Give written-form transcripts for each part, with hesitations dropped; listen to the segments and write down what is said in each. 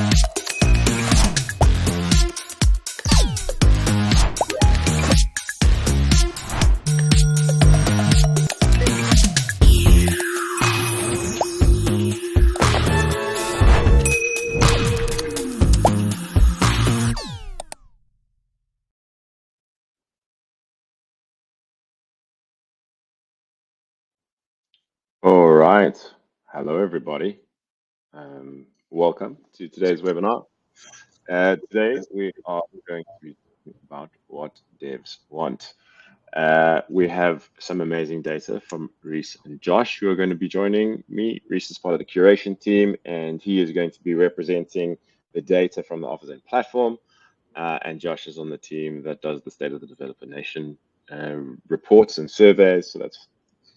All right. Hello, everybody. Welcome to today's webinar. Today, we are going to be talking about what devs want. We have some amazing data from Reece and Josh, who are going to be joining me. Reece is part of the curation team, and he is going to be representing the data from the Office End platform. And Josh is on the team that does the State of the Developer Nation reports and surveys. So that's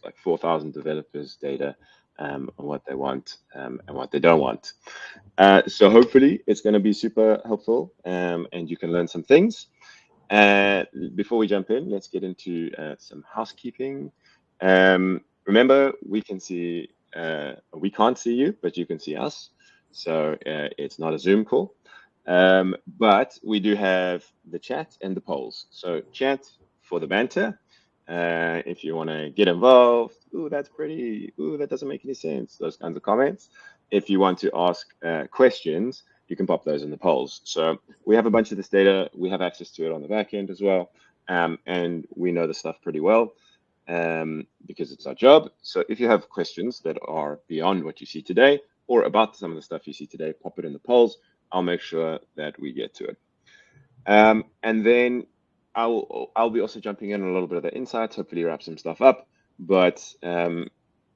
like 4,000 developers' data on what they want and what they don't want. So hopefully it's going to be super helpful and you can learn some things. Before we jump in, let's get into some housekeeping. Remember, we can't see you, but you can see us. So it's not a Zoom call. But we do have the chat and the polls. So chat for the banter. If you want to get involved, ooh, that's pretty, ooh, that doesn't make any sense, those kinds of comments. If you want to ask questions, you can pop those in the polls. So we have a bunch of this data. We have access to it on the back end as well. And we know the stuff pretty well because it's our job. So if you have questions that are beyond what you see today or about some of the stuff you see today, pop it in the polls. I'll make sure that we get to it. And then I'll be also jumping in a little bit of the insights, hopefully wrap some stuff up, but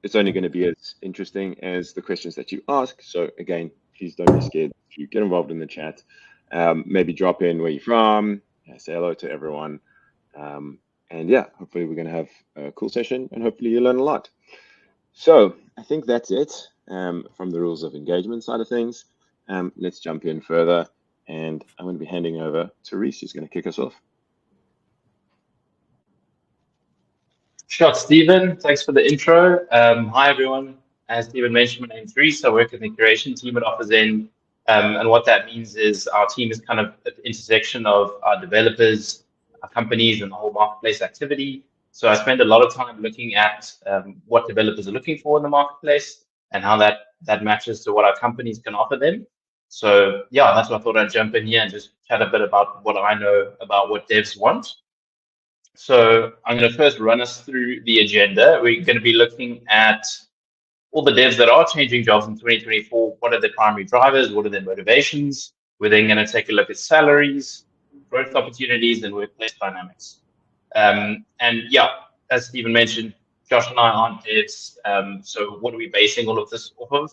it's only going to be as interesting as the questions that you ask. So again, please don't be scared to get involved in the chat. Maybe drop in where you're from, say hello to everyone. And yeah, hopefully we're going to have a cool session and hopefully you learn a lot. So I think that's it from the rules of engagement side of things. Let's jump in further, and I'm going to be handing over to Reece, who's going to kick us off. Sure, Stephen. Thanks for the intro. Hi, everyone. As Stephen mentioned, my name's Reece. I work in the curation team at Office End. And what that means is our team is kind of at the intersection of our developers, our companies, and the whole marketplace activity. So I spend a lot of time looking at what developers are looking for in the marketplace and how that matches to what our companies can offer them. So yeah, that's why I thought I'd jump in here and just chat a bit about what I know about what devs want. So I'm going to first run us through the agenda. We're going to be looking at all the devs that are changing jobs in 2024. What are their primary drivers? What are their motivations? We're then going to take a look at salaries, growth opportunities, and workplace dynamics. And yeah, as Stephen mentioned, Josh and I aren't devs. So what are we basing all of this off of?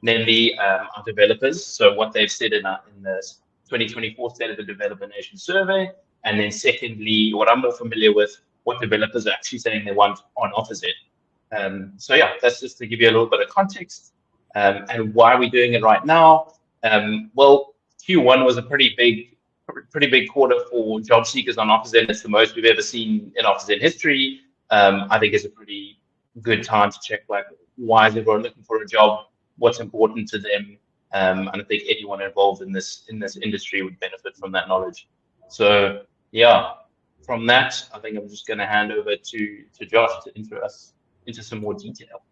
Namely, our developers. So what they've said in the 2024 State of the Developer Nation survey. And then secondly, what I'm more familiar with, what developers are actually saying they want on Office End. So yeah, that's just to give you a little bit of context and why we're doing it right now. Well, Q1 was a pretty big quarter for job seekers on Office End. It's the most we've ever seen in Office End history. I think it's a pretty good time to check like why is everyone looking for a job, what's important to them, and I think anyone involved in this industry would benefit from that knowledge. So yeah, from that, I think I'm just going to hand over to Josh to intro us into some more detail.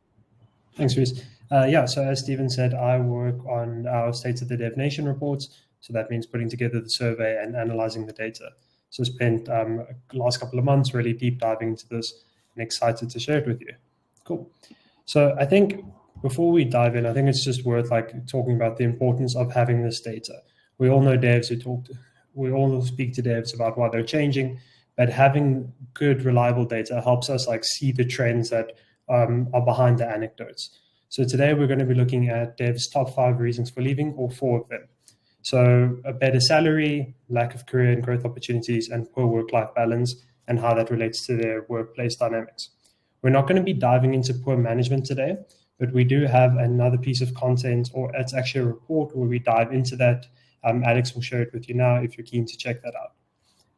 Thanks, Reece. Yeah, so as Stephen said, I work on our State of the Dev Nation reports. So that means putting together the survey and analyzing the data. So spent the last couple of months really deep diving into this and excited to share it with you. Cool. So I think before we dive in, I think it's just worth talking about the importance of having this data. We all know devs we all speak to devs about why they're changing, but having good, reliable data helps us see the trends that are behind the anecdotes. So today we're going to be looking at devs' top 5 reasons for leaving, or 4 of them. So a better salary, lack of career and growth opportunities, and poor work-life balance, and how that relates to their workplace dynamics. We're not going to be diving into poor management today, but we do have another piece of content, or it's actually a report where we dive into that. Alex will share it with you now if you're keen to check that out.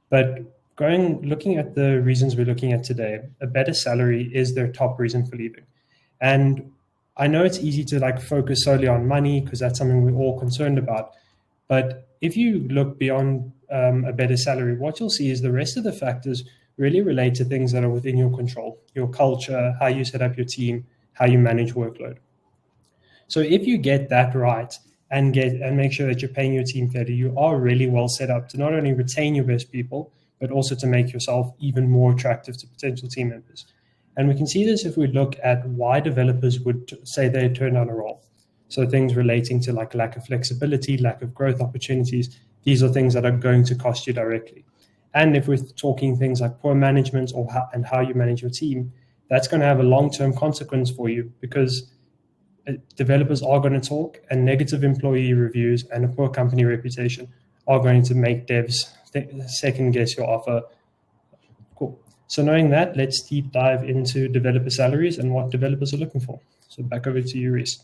But looking at the reasons we're looking at today, a better salary is their top reason for leaving. And I know it's easy to like focus solely on money because that's something we're all concerned about. But if you look beyond a better salary, what you'll see is the rest of the factors really relate to things that are within your control, your culture, how you set up your team, how you manage workload. So if you get that right and make sure that you're paying your team fairly, you are really well set up to not only retain your best people, but also to make yourself even more attractive to potential team members. And we can see this if we look at why developers would say they turn down a role. So things relating to like lack of flexibility, lack of growth opportunities, these are things that are going to cost you directly. And if we're talking things like poor management or how you manage your team, that's going to have a long-term consequence for you because developers are going to talk, and negative employee reviews and a poor company reputation are going to make devs second guess your offer. Cool. So knowing that, let's deep dive into developer salaries and what developers are looking for. So back over to you, Reece.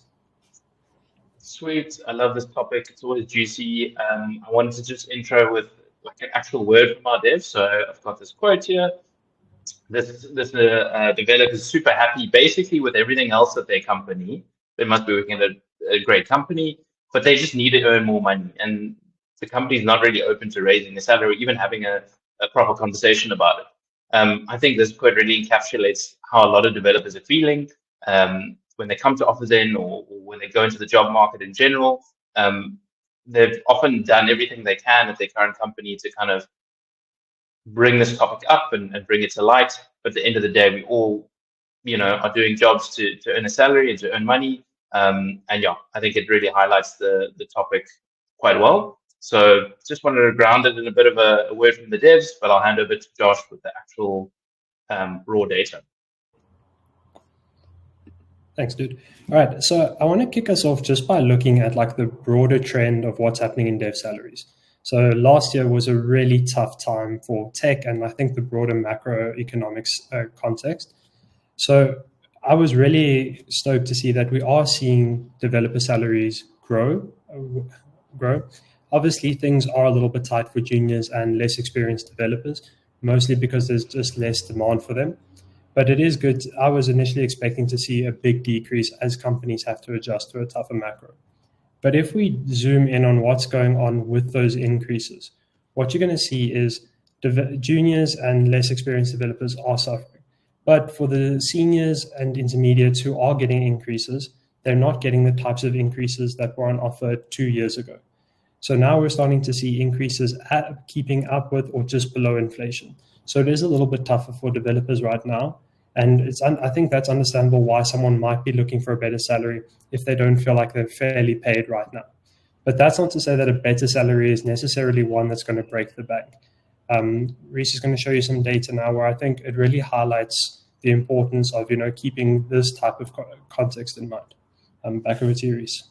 Sweet. I love this topic. It's always juicy. I wanted to just intro with like an actual word from our dev. So I've got this quote here. This developer is super happy basically with everything else at their company. They must be working at a great company, but they just need to earn more money. And the company's not really open to raising the salary, even having a proper conversation about it. I think this quote really encapsulates how a lot of developers are feeling when they come to OfferZen or when they go into the job market in general. They've often done everything they can at their current company to kind of bring this topic up and bring it to light. But at the end of the day, we all, are doing jobs to earn a salary and to earn money. And yeah, I think it really highlights the topic quite well. So just wanted to ground it in a bit of a word from the devs, but I'll hand over to Josh with the actual raw data. Thanks, dude. All right, so I want to kick us off just by looking at like the broader trend of what's happening in dev salaries. So last year was a really tough time for tech and I think the broader macroeconomics context. So I was really stoked to see that we are seeing developer salaries grow. Obviously, things are a little bit tight for juniors and less experienced developers, mostly because there's just less demand for them. But it is good. I was initially expecting to see a big decrease as companies have to adjust to a tougher macro. But if we zoom in on what's going on with those increases, what you're going to see is juniors and less experienced developers are suffering. But for the seniors and intermediates who are getting increases, they're not getting the types of increases that were on offer 2 years ago. So now we're starting to see increases keeping up with or just below inflation. So it is a little bit tougher for developers right now. And I think that's understandable why someone might be looking for a better salary if they don't feel like they're fairly paid right now. But that's not to say that a better salary is necessarily one that's going to break the bank. Reece is going to show you some data now where I think it really highlights the importance of keeping this type of context in mind. Back over to you, Reece.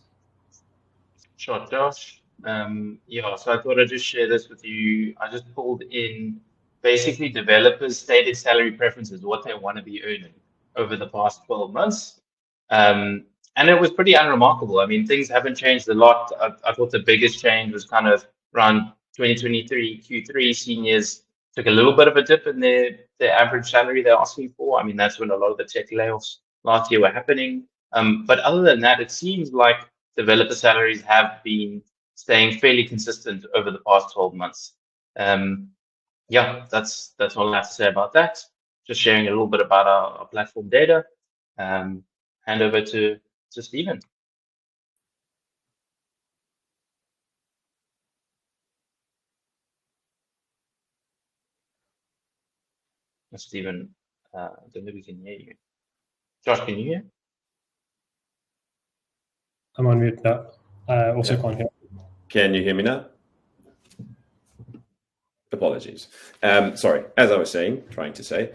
Sure, Josh. So I thought I'd just share this with you. I just pulled in basically developers' stated salary preferences, what they want to be earning over the past 12 months. And it was pretty unremarkable. I mean, things haven't changed a lot. I thought the biggest change was kind of around 2023 Q3. Seniors took a little bit of a dip in their average salary they're asking for. I mean, that's when a lot of the tech layoffs last year were happening. But other than that, it seems like developer salaries have been staying fairly consistent over the past 12 months. That's all I have to say about that. Just sharing a little bit about our platform data. Hand over to Stephen. Stephen, I don't know if we can hear you. Josh, can you hear? I'm on mute now. I also can't hear. Can you hear me now? Apologies. Sorry, as I was trying to say,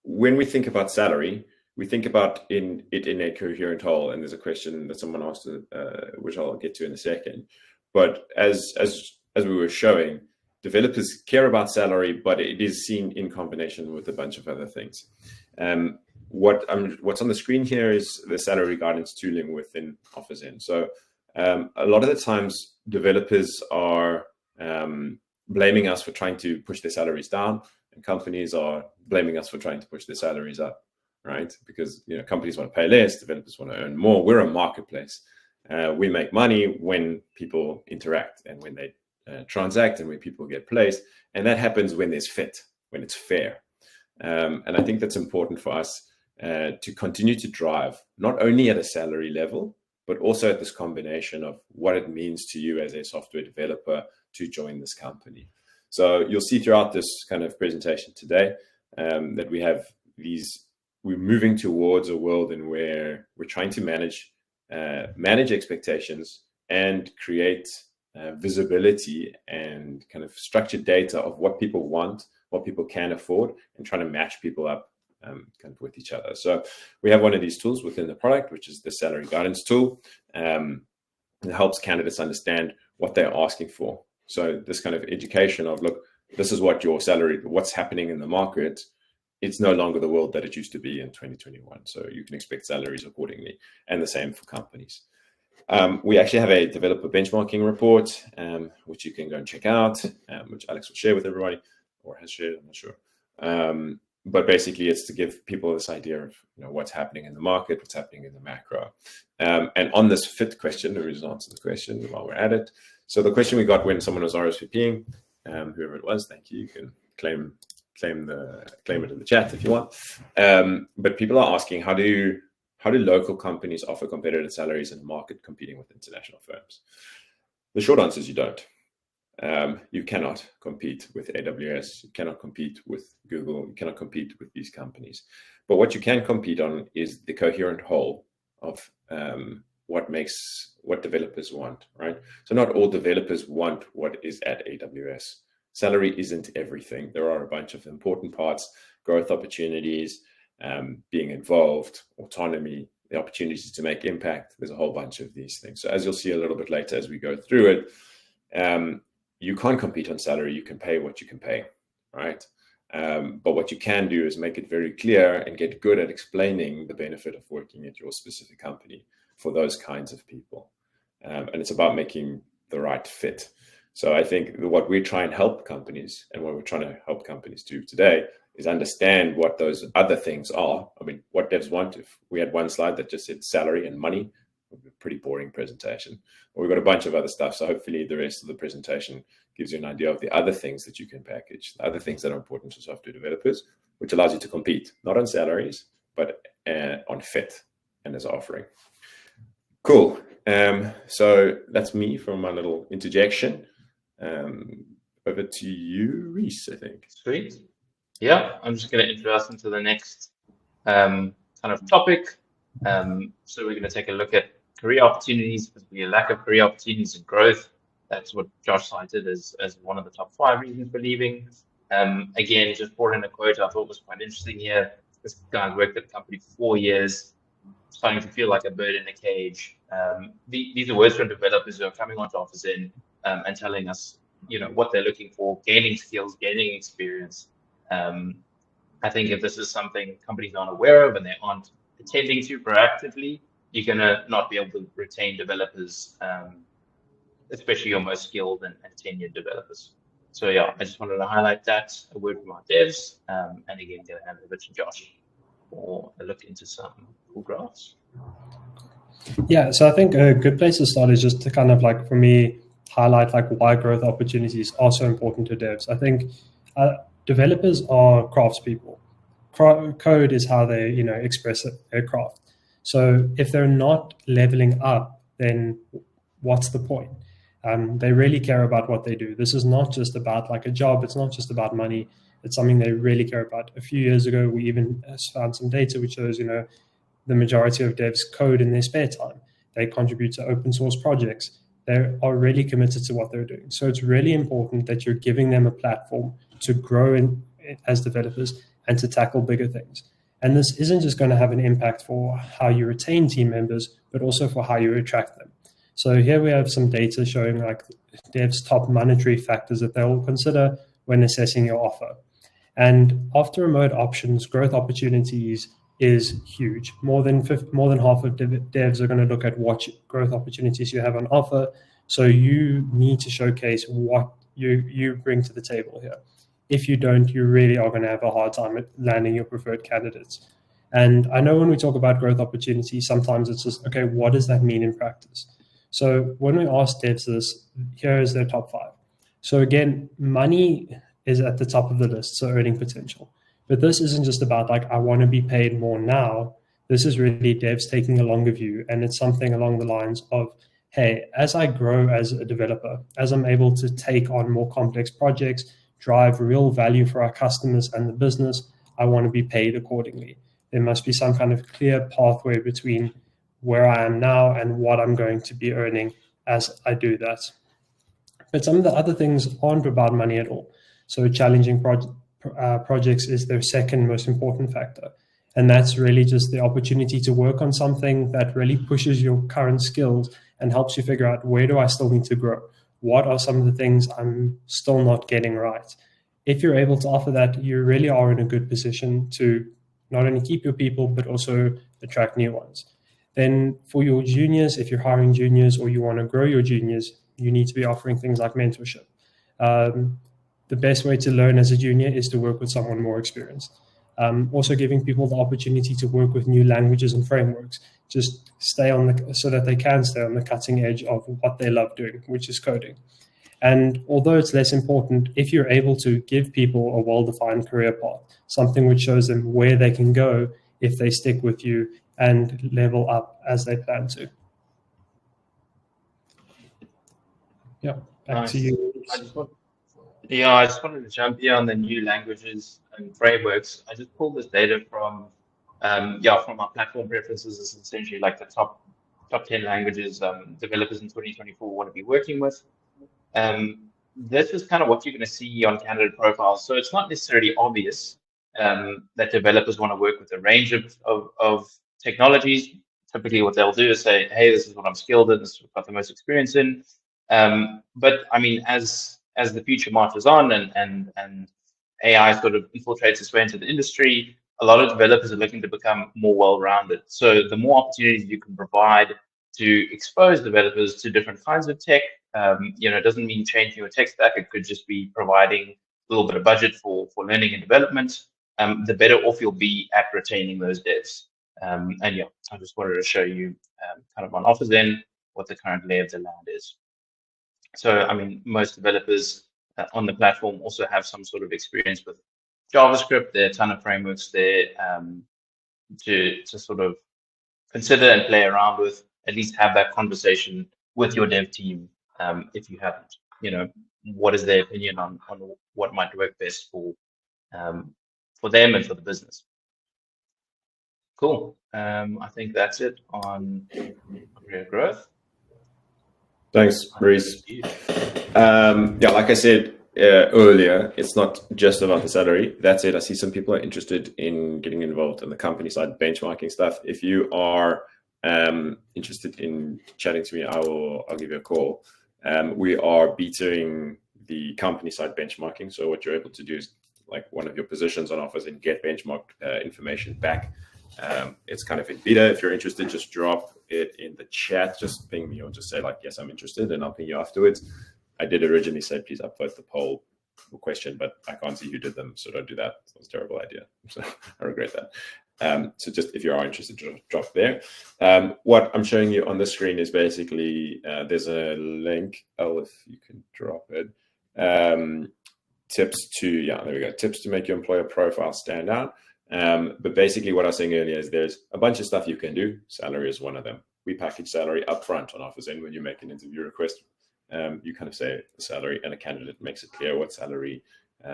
when we think about salary, we think about it in a coherent whole. And there's a question that someone asked, which I'll get to in a second. But as we were showing, developers care about salary, but it is seen in combination with a bunch of other things. What's on the screen here is the salary guidance tooling within OfferZen. So a lot of the times, developers are blaming us for trying to push their salaries down, and companies are blaming us for trying to push their salaries up. right? Because companies want to pay less, developers want to earn more. We're a marketplace. We make money when people interact and when they transact and when people get placed, and that happens when there's fit, when it's fair. And I think that's important for us to continue to drive, not only at a salary level, but also at this combination of what it means to you as a software developer to join this company. So you'll see throughout this kind of presentation today that we're moving towards a world in where we're trying to manage expectations and create visibility and kind of structured data of what people want, what people can afford, and trying to match people up kind of with each other. So we have one of these tools within the product, which is the salary guidance tool. It helps candidates understand what they're asking for. So this kind of education of, look, this is what your salary, what's happening in the market. It's no longer the world that it used to be in 2021. So you can expect salaries accordingly, and the same for companies. We actually have a developer benchmarking report, which you can go and check out, which Alex will share with everybody, or has shared, I'm not sure. But basically, it's to give people this idea of what's happening in the market, what's happening in the macro. And on this fit question, there is an answer to the question while we're at it. So the question we got when someone was RSVPing, whoever it was, thank you. You can claim it in the chat if you want. But people are asking, how do local companies offer competitive salaries in the market competing with international firms? The short answer is you don't. You cannot compete with AWS. You cannot compete with Google. You cannot compete with these companies. But what you can compete on is the coherent whole of what developers want, right? So not all developers want what is at AWS. Salary isn't everything. There are a bunch of important parts, growth opportunities, being involved, autonomy, the opportunities to make impact. There's a whole bunch of these things. So as you'll see a little bit later as we go through it, you can't compete on salary. You can pay what you can pay, right? But what you can do is make it very clear and get good at explaining the benefit of working at your specific company for those kinds of people. And it's about making the right fit. So I think what we try and help companies, and what we're trying to help companies do today, is understand what those other things are. I mean, what devs want. If we had one slide that just said salary and money, it would be a pretty boring presentation. But we've got a bunch of other stuff. So hopefully the rest of the presentation gives you an idea of the other things that you can package, the other things that are important to software developers, which allows you to compete, not on salaries, but on fit and as offering. Cool. So that's me from my little interjection. Over to you, Reece, I think. Sweet. Yeah, I'm just going to introduce into the next kind of topic. So we're going to take a look at career opportunities, specifically a lack of career opportunities and growth. That's what Josh cited as one of the top 5 reasons for leaving. Again, just brought in a quote I thought was quite interesting here. This guy worked at the company for 4 years, starting to feel like a bird in a cage. These are words from developers who are coming onto Office In and telling us, what they're looking for, gaining skills, gaining experience. I think if this is something companies aren't aware of and they aren't attending to proactively, you're going to not be able to retain developers, especially your most skilled and tenured developers. So yeah, I just wanted to highlight that, a word from our devs, and again, going to hand over to Josh for a look into some cool graphs. Yeah, so I think a good place to start is just to kind of for me, highlight why growth opportunities are so important to devs. I think developers are craftspeople. Code is how they, express their craft. So if they're not leveling up, then what's the point? They really care about what they do. This is not just about a job. It's not just about money. It's something they really care about. A few years ago, we even found some data which shows, the majority of devs code in their spare time. They contribute to open source projects. They are really committed to what they're doing. So it's really important that you're giving them a platform to grow as developers and to tackle bigger things. And this isn't just going to have an impact for how you retain team members, but also for how you attract them. So here we have some data showing devs' top monetary factors that they'll consider when assessing your offer. And after remote options, growth opportunities is huge. More than half of devs are going to look at what growth opportunities you have on offer. So you need to showcase what you bring to the table here. If you don't, you really are going to have a hard time at landing your preferred candidates. And I know when we talk about growth opportunities, sometimes it's just, okay, what does that mean in practice? So when we ask devs this, here is their top 5. So again, money is at the top of the list, so earning potential. But this isn't just about like, I want to be paid more now. This is really devs taking a longer view. And it's something along the lines of, hey, as I grow as a developer, as I'm able to take on more complex projects, drive real value for our customers and the business, I want to be paid accordingly. There must be some kind of clear pathway between where I am now and what I'm going to be earning as I do that. But some of the other things aren't about money at all. So challenging projects is their second most important factor. And that's really just the opportunity to work on something that really pushes your current skills and helps you figure out, where do I still need to grow? What are some of the things I'm still not getting right? If you're able to offer that, you really are in a good position to not only keep your people, but also attract new ones. Then for your juniors, if you're hiring juniors or you want to grow your juniors, you need to be offering things like mentorship. The best way to learn as a junior is to work with someone more experienced. Also giving people the opportunity to work with new languages and frameworks, just so that they can stay on the cutting edge of what they love doing, which is coding. And although it's less important, if you're able to give people a well-defined career path, something which shows them where they can go if they stick with you and level up as they plan to. Yeah, back to you. I just wanted to jump here on the new languages and frameworks. I just pulled this data from our platform preferences. This is essentially like the top 10 languages developers in 2024 want to be working with. This is kind of what you're going to see on candidate profiles. So it's not necessarily obvious that developers want to work with a range of technologies. Typically what they'll do is say, hey, this is what I'm skilled in, this is what I've got the most experience in. But I mean, as the future marches on and AI sort of infiltrates its way into the industry, a lot of developers are looking to become more well-rounded. So the more opportunities you can provide to expose developers to different kinds of tech, it doesn't mean changing your tech stack. It could just be providing a little bit of budget for learning and development. The better off you'll be at retaining those devs. I just wanted to show you kind of on offers then what the current lay of the land is. So, I mean, most developers on the platform also have some sort of experience with JavaScript. There are a ton of frameworks there to sort of consider and play around with. At least have that conversation with your dev team if you haven't. What is their opinion on what might work best for them and for the business? Cool. I think that's it on career growth. Thanks, Reece. Like I said earlier, it's not just about the salary. That's it. I see some people are interested in getting involved in the company side benchmarking stuff. If you are interested in chatting to me, I'll give you a call. We are beating the company side benchmarking. So what you're able to do is, like, one of your positions on offers and get benchmarked information back. It's kind of in beta. If you're interested, just drop it in the chat. Just ping me or just say, like, yes, I'm interested, and I'll ping you afterwards. I did originally say, please upvote the poll question, but I can't see who did them, so don't do that. It was a terrible idea. So I regret that. So just if you are interested, just drop there. What I'm showing you on the screen is basically, there's a link. If you can drop it. Tips to make your employer profile stand out. But basically what I was saying earlier is there's a bunch of stuff you can do. Salary is one of them. We package salary upfront on offers, and when you make an interview request, you kind of say the salary, and a candidate makes it clear what salary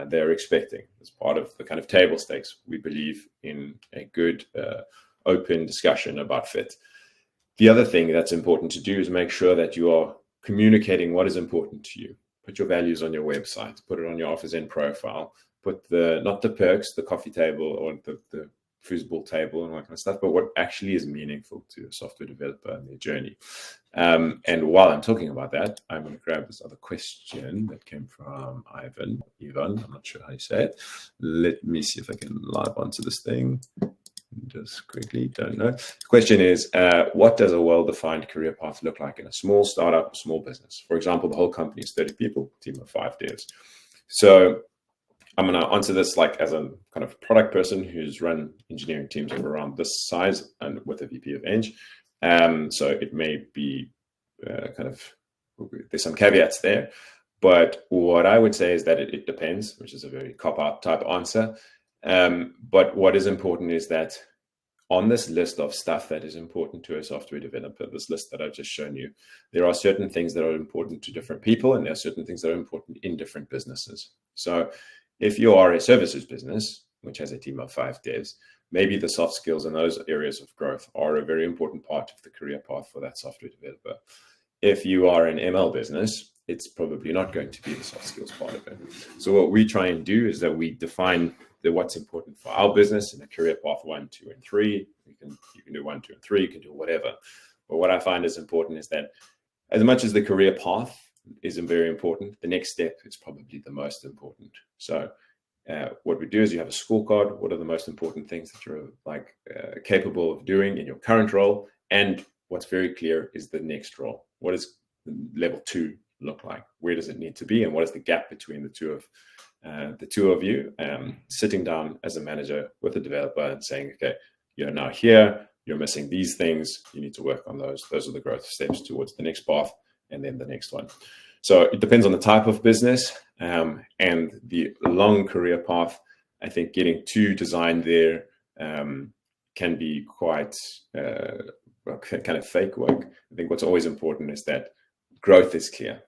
they're expecting. As part of the kind of table stakes, we believe in a good open discussion about fit. The other thing that's important to do is make sure that you are communicating what is important to you. Put your values on your website, put it on your offers in profile, put not the perks, the coffee table or the foosball table and all that kind of stuff, but what actually is meaningful to a software developer and their journey. And while I'm talking about that, I'm going to grab this other question that came from Ivan, I'm not sure how you say it. Let me see if I can live onto this thing. Just quickly, don't know. The question is, what does a well-defined career path look like in a small startup, small business? For example, the whole company is 30 people, team of 5 devs. So I'm going to answer this like as a kind of product person who's run engineering teams of around this size and with a VP of Eng. So it may be there's some caveats there. But what I would say is that it depends, which is a very cop-out type answer. But what is important is that on this list of stuff that is important to a software developer, this list that I've just shown you, there are certain things that are important to different people, and there are certain things that are important in different businesses. So if you are a services business, which has a team of 5 devs, maybe the soft skills in those areas of growth are a very important part of the career path for that software developer. If you are an ML business, it's probably not going to be the soft skills part of it. So what we try and do is that we define what's important for our business in a career path 1, 2, and 3. You can do 1, 2, and 3. You can do whatever. But what I find is important is that as much as the career path is very important, the next step is probably the most important. So what we do is you have a scorecard. What are the most important things that you're capable of doing in your current role? And what's very clear is the next role. What does level 2 look like? Where does it need to be? And what is the gap between the two of you? Sitting down as a manager with a developer and saying, okay, you're now here, you're missing these things, you need to work on those. Those are the growth steps towards the next path and then the next one. So it depends on the type of business and the long career path. I think getting too designed there can be quite kind of fake work. I think what's always important is that growth is clear.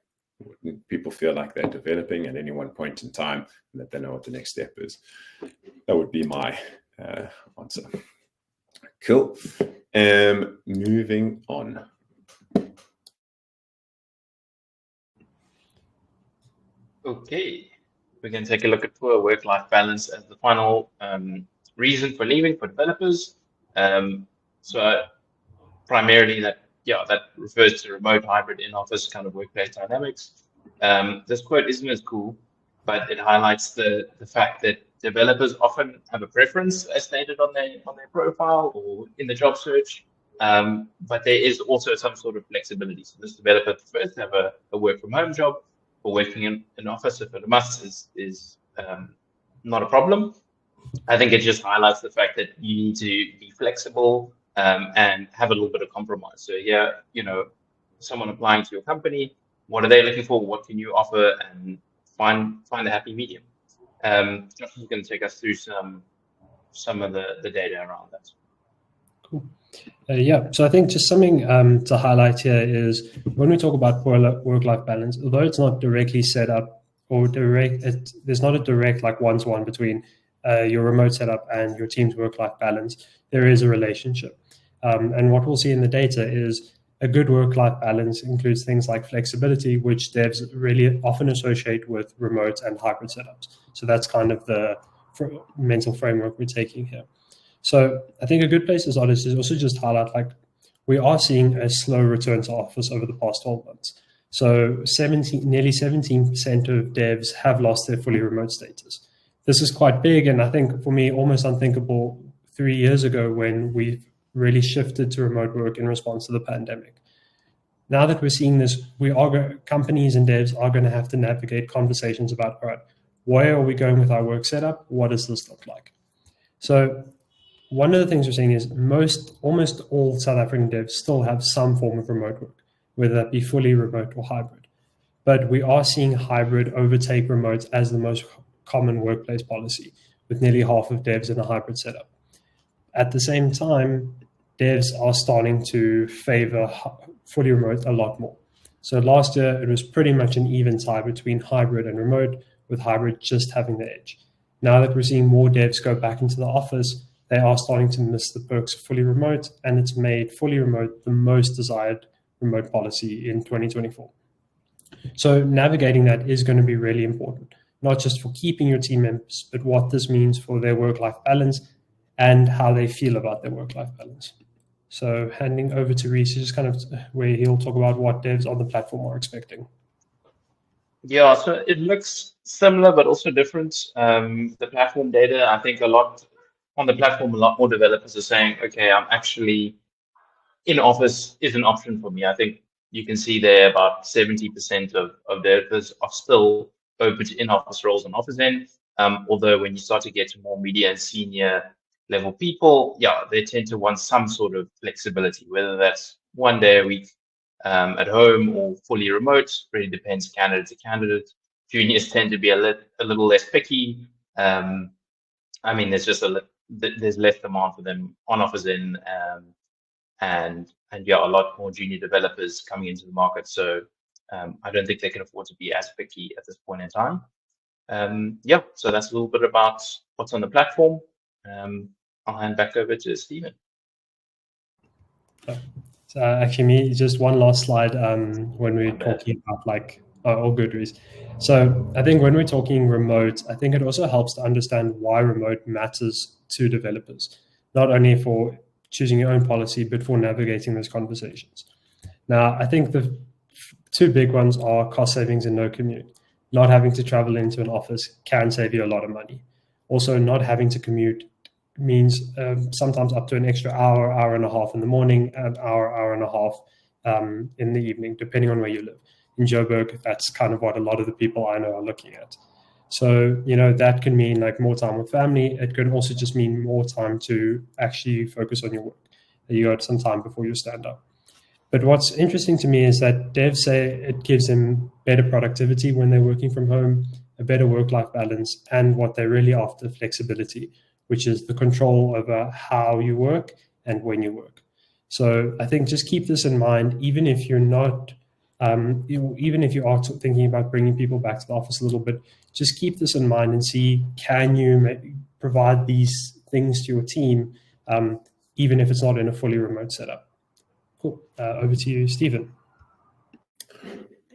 People feel like they're developing at any one point in time and that they know what the next step is. That would be my answer. Cool. Moving on. Okay, we can take a look at poor work-life balance as the final reason for leaving for developers. So primarily that refers to remote, hybrid, in-office kind of workplace dynamics. This quote isn't as cool, but it highlights the fact that developers often have a preference, as stated on their profile or in the job search. But there is also some sort of flexibility. So this developer prefers to have a work from home job, or working in an office if it must is not a problem. I think it just highlights the fact that you need to be flexible and have a little bit of compromise. So someone applying to your company, what are they looking for? What can you offer? And find a happy medium. Josh is going to take us through some of the data around that. Cool. So I think just something to highlight here is when we talk about poor work-life balance, although it's not directly set up or there's not a direct like one-to-one between your remote setup and your team's work-life balance, there is a relationship. And what we'll see in the data is a good work-life balance includes things like flexibility, which devs really often associate with remote and hybrid setups. So that's kind of the mental framework we're taking here. So I think a good place to start is also just highlight, like, we are seeing a slow return to office over the past 12 months. So nearly 17% of devs have lost their fully remote status. This is quite big, and I think for me, almost unthinkable 3 years ago when we really shifted to remote work in response to the pandemic. Now that we're seeing this, companies and devs are going to have to navigate conversations about, all right, where are we going with our work setup? What does this look like? So one of the things we're seeing is almost all South African devs still have some form of remote work, whether that be fully remote or hybrid. But we are seeing hybrid overtake remote as the most common workplace policy, with nearly half of devs in a hybrid setup. At the same time, devs are starting to favor fully remote a lot more. So last year, it was pretty much an even tie between hybrid and remote, with hybrid just having the edge. Now that we're seeing more devs go back into the office, they are starting to miss the perks of fully remote, and it's made fully remote the most desired remote policy in 2024. So navigating that is going to be really important, not just for keeping your team members, but what this means for their work-life balance and how they feel about their work-life balance. So handing over to Reece, just kind of where he'll talk about what devs on the platform are expecting. Yeah, so it looks similar, but also different. The platform data, I think a lot more developers are saying, okay, I'm actually in office is an option for me. I think you can see there about 70% of developers are still open to in-office roles on office end. Although when you start to get to more media and senior level people, yeah, they tend to want some sort of flexibility, whether that's 1 day a week at home or fully remote. Really depends candidate to candidate. Juniors tend to be a little less picky. I mean, there's just there's less demand for them on offers in, and yeah, a lot more junior developers coming into the market. So I don't think they can afford to be as picky at this point in time. Yeah, so that's a little bit about what's on the platform. I'll hand back over to Stephen. So actually, me, just one last slide when we're talking about all good, Reece. So I think when we're talking remote, I think it also helps to understand why remote matters to developers, not only for choosing your own policy, but for navigating those conversations. Now, I think the two big ones are cost savings and no commute. Not having to travel into an office can save you a lot of money. Also, not having to commute means sometimes up to an extra hour, hour and a half in the morning, an hour, hour and a half in the evening, depending on where you live. In Joburg, that's kind of what a lot of the people I know are looking at. So, that can mean like more time with family. It could also just mean more time to actually focus on your work. You got some time before you stand up. But what's interesting to me is that devs say it gives them better productivity when they're working from home, a better work-life balance, and what they're really after, flexibility, which is the control over how you work and when you work. So I think just keep this in mind, even if you're not, even if you are thinking about bringing people back to the office a little bit, just keep this in mind and see, can you provide these things to your team, even if it's not in a fully remote setup. Cool. Over to you, Stephen.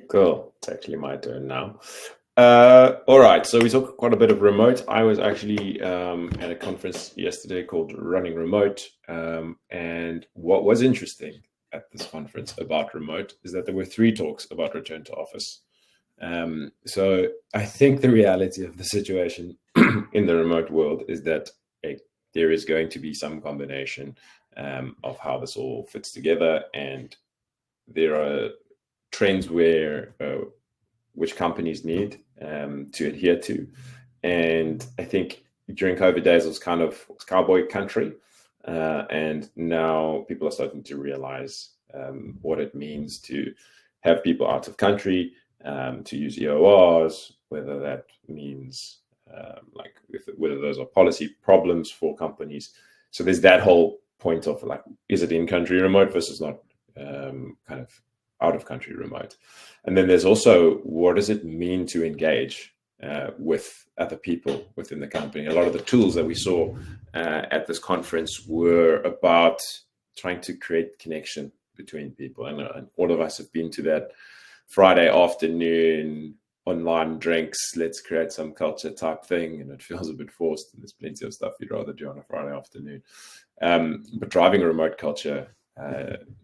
Cool. It's actually my turn now. All right. So we talked quite a bit of remote. I was actually at a conference yesterday called Running Remote. And what was interesting at this conference about remote is that there were 3 talks about return to office. So I think the reality of the situation in the remote world is that there is going to be some combination of how this all fits together, and there are trends which companies need to adhere to. And I think during COVID days, it was kind of cowboy country. And now people are starting to realize what it means to have people out of country, to use EORs, whether that means whether those are policy problems for companies. So there's that whole point of is it in-country remote versus not kind of out-of-country remote. And then there's also, what does it mean to engage with other people within the company? A lot of the tools that we saw at this conference were about trying to create connection between people. And all of us have been to that Friday afternoon online drinks, let's create some culture type thing, and it feels a bit forced, and there's plenty of stuff you'd rather do on a Friday afternoon. But driving a remote culture,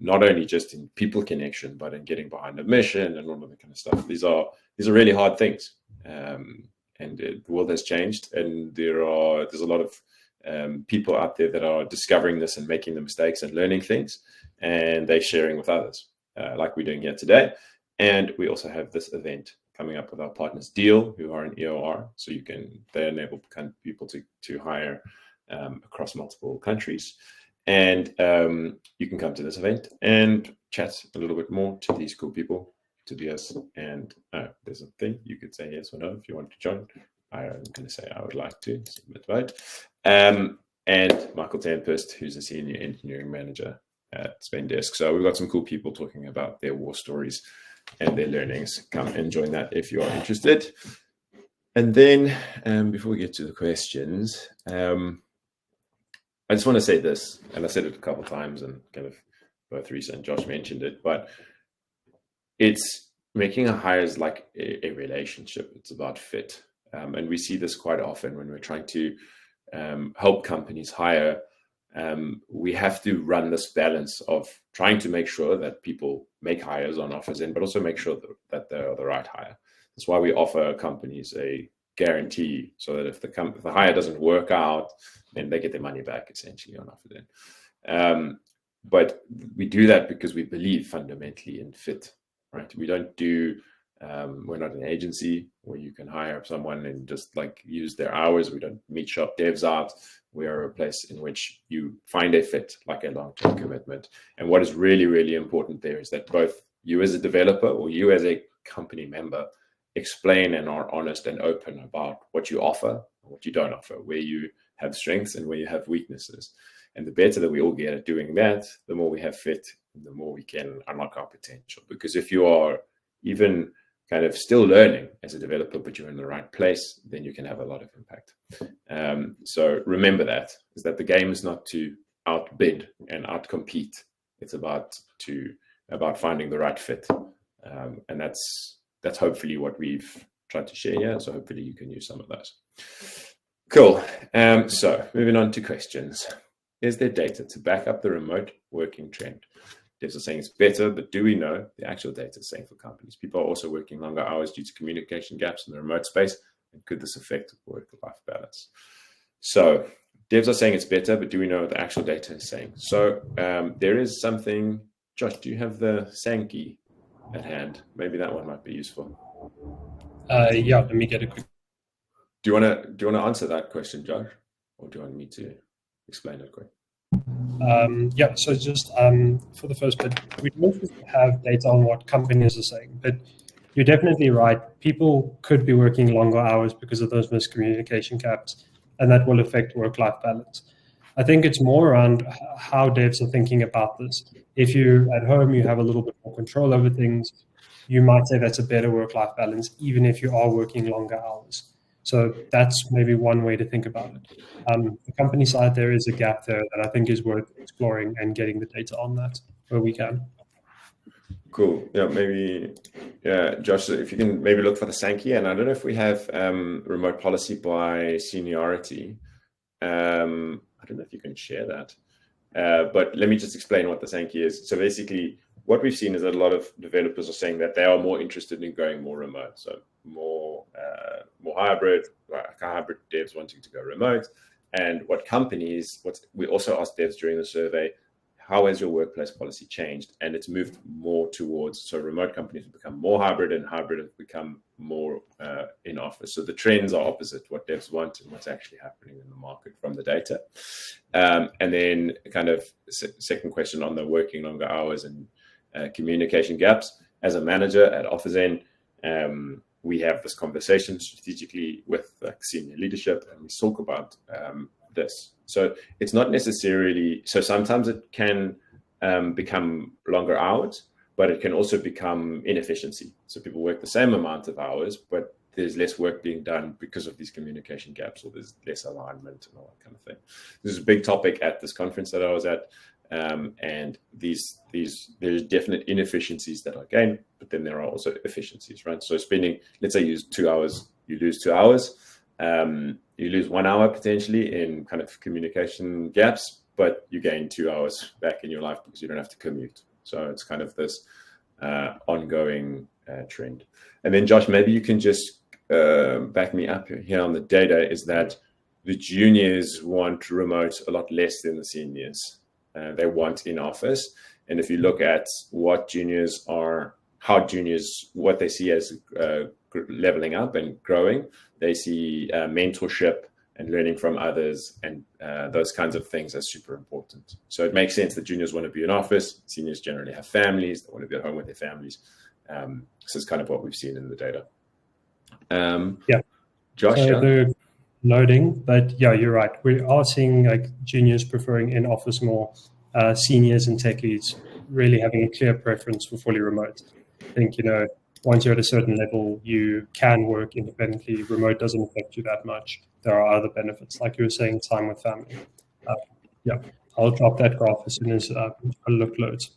not only just in people connection, but in getting behind a mission and all of that kind of stuff. These are really hard things, and the world has changed, and there's a lot of people out there that are discovering this and making the mistakes and learning things, and they're sharing with others, like we're doing here today. And we also have this event coming up with our partners Deal, who are an EOR, so they enable people to hire across multiple countries. And you can come to this event and chat a little bit more to these cool people, Tobias. And there's a thing you could say yes or no if you want to join. I'm going to say I would like to submit vote. And Michael Tempest, who's a senior engineering manager at Spendesk. So we've got some cool people talking about their war stories and their learnings. Come and join that if you are interested. And then before we get to the questions, I just want to say this, and I said it a couple of times, and kind of both Reece and Josh mentioned it, but it's making a hire is like a relationship. It's about fit. And we see this quite often when we're trying to help companies hire. We have to run this balance of trying to make sure that people make hires on offers in, but also make sure that they're the right hire. That's why we offer companies a guarantee, so that if the hire doesn't work out, then they get their money back essentially on offer in. But we do that because we believe fundamentally in fit, right? We don't do We're not an agency where you can hire someone and just like use their hours. We don't meet shop devs out. We are a place in which you find a fit, like a long-term commitment. And what is really, really important there is that both you as a developer or you as a company member explain and are honest and open about what you offer and what you don't offer, where you have strengths and where you have weaknesses. And the better that we all get at doing that, the more we have fit, the more we can unlock our potential. Because if you are even kind of still learning as a developer, but you're in the right place, then you can have a lot of impact. So remember that, is that the game is not to outbid and outcompete. It's about finding the right fit. And that's hopefully what we've tried to share here. So hopefully you can use some of those. Cool. So moving on to questions. Is there data to back up the remote working trend? Devs are saying it's better, but do we know the actual data is saying for companies? People are also working longer hours due to communication gaps in the remote space. And could this affect work-life balance? So devs are saying it's better, but do we know what the actual data is saying? So there is something. Josh, do you have the Sankey at hand? Maybe that one might be useful. Yeah, let me get a quick. Do you want to answer that question, Josh, or do you want me to explain it quick? Yeah, so just for the first bit, we don't have data on what companies are saying, but you're definitely right. People could be working longer hours because of those miscommunication gaps, and that will affect work-life balance. I think it's more around how devs are thinking about this. If you at home, you have a little bit more control over things, you might say that's a better work-life balance, even if you are working longer hours. So that's maybe one way to think about it. The company side, there is a gap there that I think is worth exploring and getting the data on that where we can. Cool. Yeah, maybe, Josh, if you can maybe look for the Sankey, and I don't know if we have remote policy by seniority. I don't know if you can share that, but let me just explain what the Sankey is. So basically, what we've seen is that a lot of developers are saying that they are more interested in going more remote, so more hybrid, like hybrid devs wanting to go remote. And what we also asked devs during the survey, how has your workplace policy changed? And it's moved more towards, so remote companies have become more hybrid and hybrid have become more in office. So the trends are opposite what devs want and what's actually happening in the market from the data. And then kind of second question on the working longer hours and communication gaps. As a manager at OfficeN, we have this conversation strategically with senior leadership, and we talk about this. So it's not necessarily, so sometimes it can become longer hours, but it can also become inefficiency. So people work the same amount of hours, but there's less work being done because of these communication gaps, or there's less alignment and all that kind of thing. This is a big topic at this conference that I was at. And there's definite inefficiencies that are gained, but then there are also efficiencies, right? So spending, let's say you use 2 hours, you lose 2 hours, you lose 1 hour potentially in kind of communication gaps, but you gain 2 hours back in your life because you don't have to commute. So it's kind of this ongoing trend. And then Josh, maybe you can just back me up here on the data, is that the juniors want remote a lot less than the seniors. They want in office. And if you look at what juniors are, what they see as leveling up and growing, they see mentorship and learning from others and those kinds of things as super important. So it makes sense that juniors want to be in office. Seniors generally have families. They want to be at home with their families. This is kind of what we've seen in the data. Yeah. Josh, so the loading, but yeah, you're right. We are seeing like juniors preferring in office more, seniors and tech leads really having a clear preference for fully remote. I think, once you're at a certain level, you can work independently. Remote doesn't affect you that much. There are other benefits, like you were saying, time with family. Yeah, I'll drop that graph as soon as Look loads.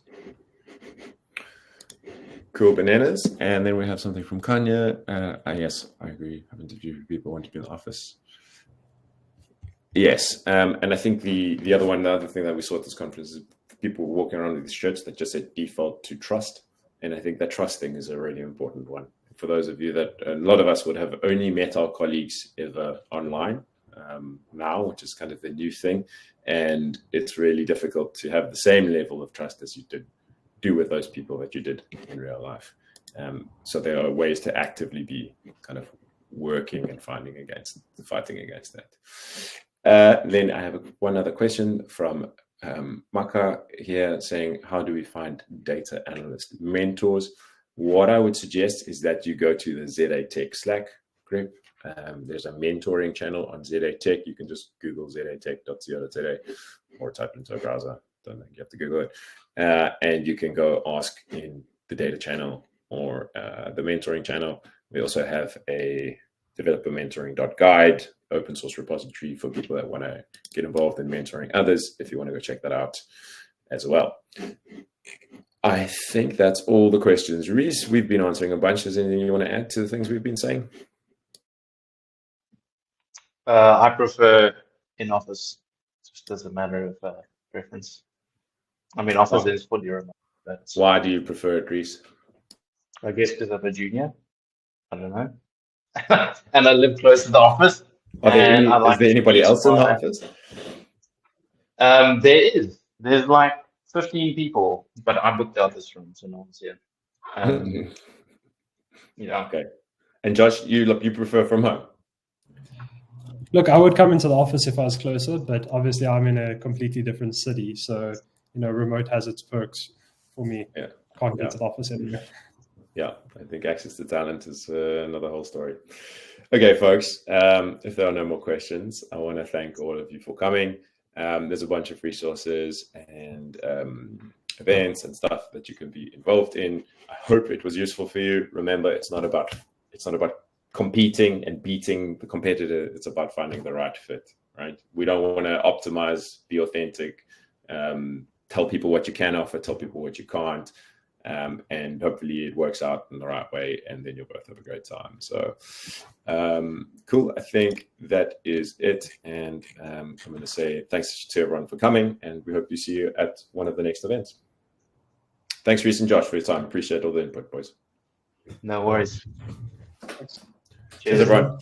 Cool, bananas. And then we have something from Kanya. Yes, I agree. Having to do people want to be in the office. Yes, and I think the other thing that we saw at this conference is people walking around with these shirts that just said default to trust. And I think that trust thing is a really important one. For those of you that, a lot of us would have only met our colleagues ever online now, which is kind of the new thing. And it's really difficult to have the same level of trust as you do with those people that you did in real life. So there are ways to actively be kind of working and fighting against that. Then I have one other question from Maka here saying, how do we find data analyst mentors? What I would suggest is that you go to the ZA Tech Slack group. There's a mentoring channel on ZA Tech. You can just Google zatech.co.za or type into a browser. Don't think you have to Google it. And you can go ask in the data channel or the mentoring channel. We also have a developer mentoring.guide, open source repository for people that want to get involved in mentoring others, if you want to go check that out as well. I think that's all the questions. Reece, we've been answering a bunch. Is there anything you want to add to the things we've been saying? I prefer in office, just as a matter of preference. I mean, office is fully remote. But why do you prefer it, Reece? I guess because I'm a junior. I don't know. And I live close to the office. Is there anybody else in the office? There's like 15 people, but I booked out this room, so no one's here. Yeah. Okay. And Josh, you prefer from home? Look, I would come into the office if I was closer, but obviously I'm in a completely different city, so remote has its perks for me. Yeah. Can't get to the office anyway. Yeah, I think access to talent is another whole story. Okay, folks, if there are no more questions, I want to thank all of you for coming. There's a bunch of resources and events and stuff that you can be involved in. I hope it was useful for you. Remember, it's not about competing and beating the competitor. It's about finding the right fit, right? We don't want to optimize, be authentic, tell people what you can offer, tell people what you can't. And hopefully it works out in the right way, and then you'll both have a great time. So cool. I think that is it. And I'm going to say thanks to everyone for coming, and we hope to see you at one of the next events. Thanks, Reece and Josh, for your time. Appreciate all the input, boys. No worries. Thanks. Cheers, everyone.